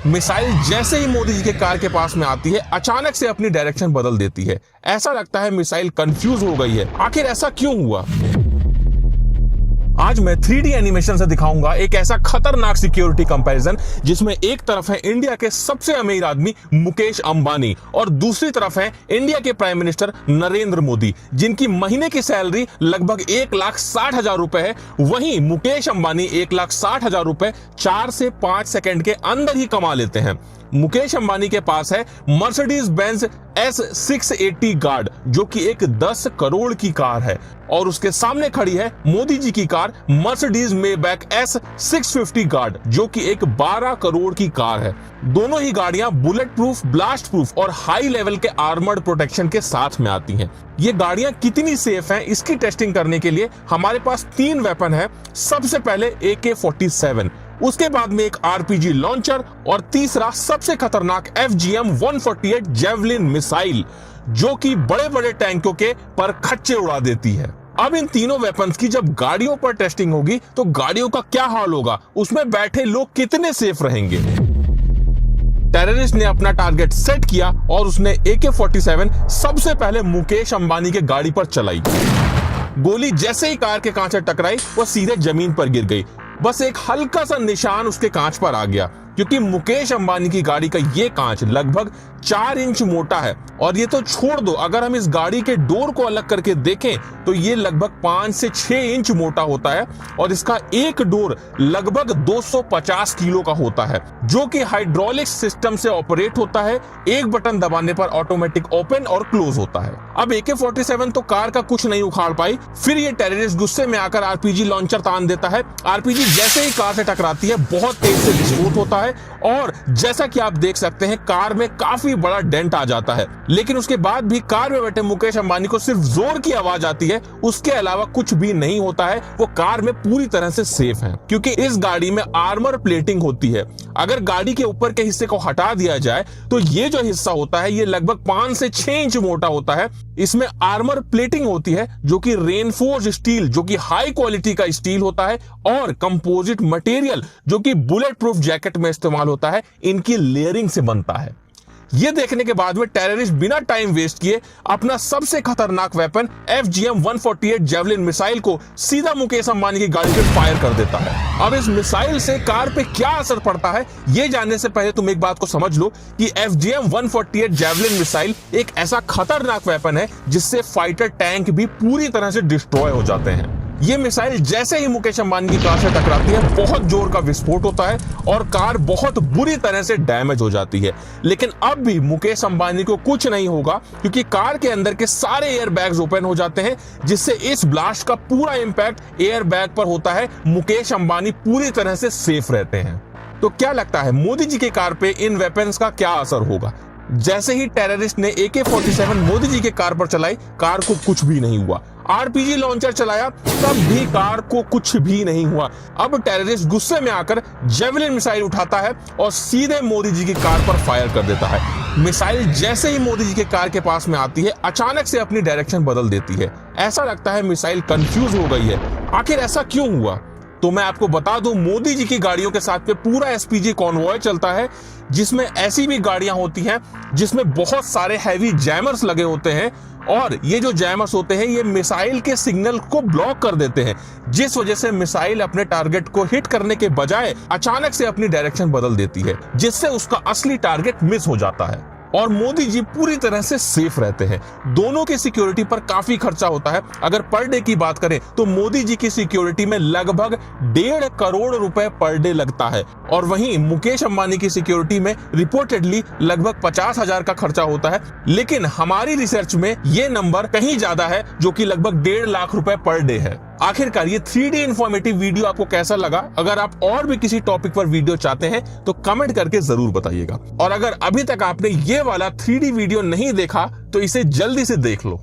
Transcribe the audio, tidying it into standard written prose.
Missile जैसे ही मोदी जी के car के पास में आती है अचानक से अपनी डायरेक्शन बदल देती है। ऐसा लगता है मिसाइल कंफ्यूज हो गई है। आखिर ऐसा क्यों हुआ? आज मैं 3D एनिमेशन से दिखाऊंगा एक ऐसा खतरनाक सिक्योरिटी कंपैरिजन जिसमें एक तरफ है इंडिया के सबसे अमीर आदमी मुकेश अंबानी और दूसरी तरफ है इंडिया के प्राइम मिनिस्टर नरेंद्र मोदी, जिनकी महीने की सैलरी लगभग 1,60,000 रुपए है। वहीं मुकेश अंबानी 1,60,000 रुपए 4 से 5 सेकंड के अंदर ही कमा लेते हैं। मुकेश अंबानी के पास है मर्सिडीज बेंज S680 गार्ड, जो कि एक 10 करोड़ की कार है, और उसके सामने खड़ी है मोदी जी की car Mercedes Maybach S650 guard, जो कि एक 12 करोड़ की कार है। दोनों ही गाड़ियां बुलेट प्रूफ, ब्लास्ट प्रूफ और हाई लेवल के आर्मर्ड प्रोटेक्शन के साथ में आती हैं। ये गाड़ियां कितनी सेफ हैं, इसकी टेस्टिंग करने के लिए हमारे पास 3 वेपन है। सबसे पहले AK-47, उसके बाद में एक RPG लॉन्चर और तीसरा सबसे खतरनाक FGM-148 जेवलिन मिसाइल, जो कि बड़े बड़े टैंकों के पर खच्चे उड़ा देती है। अब इन तीनों वेपन्स की जब गाड़ियों पर टेस्टिंग होगी तो गाड़ियों का क्या हाल होगा, उसमें बैठे लोग कितने सेफ रहेंगे। टेररिस्ट ने अपना टारगेट सेट किया और उसने AK-47 सबसे पहले मुकेश अंबानी के गाड़ी पर चलाई। गोली जैसे ही कार के कांच से टकराई वो सीधे जमीन पर गिर गई। बस एक हल्का सा निशान उसके कांच पर आ गया, क्योंकि मुकेश अंबानी की गाड़ी का ये कांच लगभग 4 इंच मोटा है। और ये तो छोड़ दो, अगर हम इस गाड़ी के डोर को अलग करके देखें तो ये लगभग 5 से 6 इंच मोटा होता है और इसका एक डोर लगभग 250 किलो का होता है, जो कि हाइड्रोलिक सिस्टम से ऑपरेट होता है। एक बटन दबाने पर ऑटोमेटिक ओपन और क्लोज होता है। अब AK-47 तो कार का कुछ नहीं उखाड़ पाई। फिर ये टेररिस्ट गुस्से में आकर RPG लॉन्चर तान देता है। RPG जैसे ही कार से टकराती है बहुत तेज से विस्फोट होता है और जैसा कि आप देख सकते हैं कार में काफी बड़ा डेंट आ जाता है। लेकिन उसके बाद भी कार में बैठे मुकेश अंबानी को सिर्फ जोर की आवाज आती है, उसके अलावा कुछ भी नहीं होता है। वो कार में पूरी तरह से सेफ है, क्योंकि इस गाड़ी में आर्मर प्लेटिंग होती है। अगर गाड़ी के ऊपर के हिस्से को हटा दिया जाए तो ये जो हिस्सा होता है ये लगभग 5 से 6 इंच मोटा होता है। इसमें आर्मर प्लेटिंग होती है जो कि रेनफोर्स्ड स्टील, जो कि हाई क्वालिटी का स्टील होता है, और कंपोजिट मटेरियल जो कि बुलेट प्रूफ जैकेट में इस्तेमाल होता है, इनकी लेयरिंग से बनता है। ये देखने के बाद में टेररिस्ट बिना टाइम वेस्ट किए अपना सबसे खतरनाक वेपन FGM-148 जेवलिन मिसाइल को सीधा मुकेश अंबानी की गाड़ी पे फायर कर देता है। अब इस मिसाइल से कार पे क्या असर पड़ता है ये जानने से पहले तुम एक बात को समझ लो कि FGM-148 जेवलिन मिसाइल एक ऐसा खतरनाक वेपन है जिससे फाइटर टैंक भी पूरी तरह से डिस्ट्रॉय हो जाते हैं। ये मिसाइल जैसे ही मुकेश अंबानी की कार से टकराती है बहुत जोर का विस्फोट होता है और कार बहुत बुरी तरह से डैमेज हो जाती है। लेकिन अब भी मुकेश अंबानी को कुछ नहीं होगा, क्योंकि कार के अंदर के सारे एयर बैग्स ओपन हो जाते हैं, जिससे इस ब्लास्ट का पूरा इंपैक्ट एयर बैग पर होता है। मुकेश अंबानी पूरी तरह से सेफ रहते हैं। तो क्या लगता है मोदी जी की कार पे इन वेपन्स का क्या असर होगा? जैसे ही टेररिस्ट ने AK-47 मोदी जी के कार पर चलाई, कार को कुछ भी नहीं हुआ। RPG लॉन्चर चलाया, तब भी कार को कुछ भी नहीं हुआ। अब टेररिस्ट गुस्से में आकर जेवलिन मिसाइल उठाता है और सीधे मोदी जी की कार पर फायर कर देता है। मिसाइल जैसे ही मोदी जी के कार के पास में आती है अचानक से अपनी डायरेक्शन बदल देती है। ऐसा लगता है मिसाइल कंफ्यूज हो गई है। आखिर ऐसा क्यों हुआ? तो मैं आपको बता दूं, मोदी जी की गाड़ियों के साथ में पूरा SPG कॉन्वॉय चलता है, जिसमें ऐसी भी गाड़ियां होती हैं जिसमें बहुत सारे हैवी जैमर्स लगे होते हैं, और ये जो जैमर्स होते हैं ये मिसाइल के सिग्नल को ब्लॉक कर देते हैं, जिस वजह से मिसाइल अपने टारगेट को हिट करने के बजाय अचानक से अपनी डायरेक्शन बदल देती है, जिससे उसका असली टारगेट मिस हो जाता है। और मोदी जी पूरी तरह से सेफ रहते हैं। दोनों की सिक्योरिटी पर काफी खर्चा होता है। अगर पर डे की बात करें तो मोदी जी की सिक्योरिटी में लगभग 1.5 करोड़ रुपए पर डे लगता है, और वहीं मुकेश अंबानी की सिक्योरिटी में रिपोर्टेडली लगभग 50,000 का खर्चा होता है। लेकिन हमारी रिसर्च में ये नंबर कहीं ज्यादा है, जो कि लगभग 1.5 लाख रुपए पर डे है। आखिरकार ये 3D इंफॉर्मेटिव वीडियो आपको कैसा लगा? अगर आप और भी किसी टॉपिक पर वीडियो चाहते हैं तो कमेंट करके जरूर बताइएगा। और अगर अभी तक आपने ये वाला 3D वीडियो नहीं देखा तो इसे जल्दी से देख लो।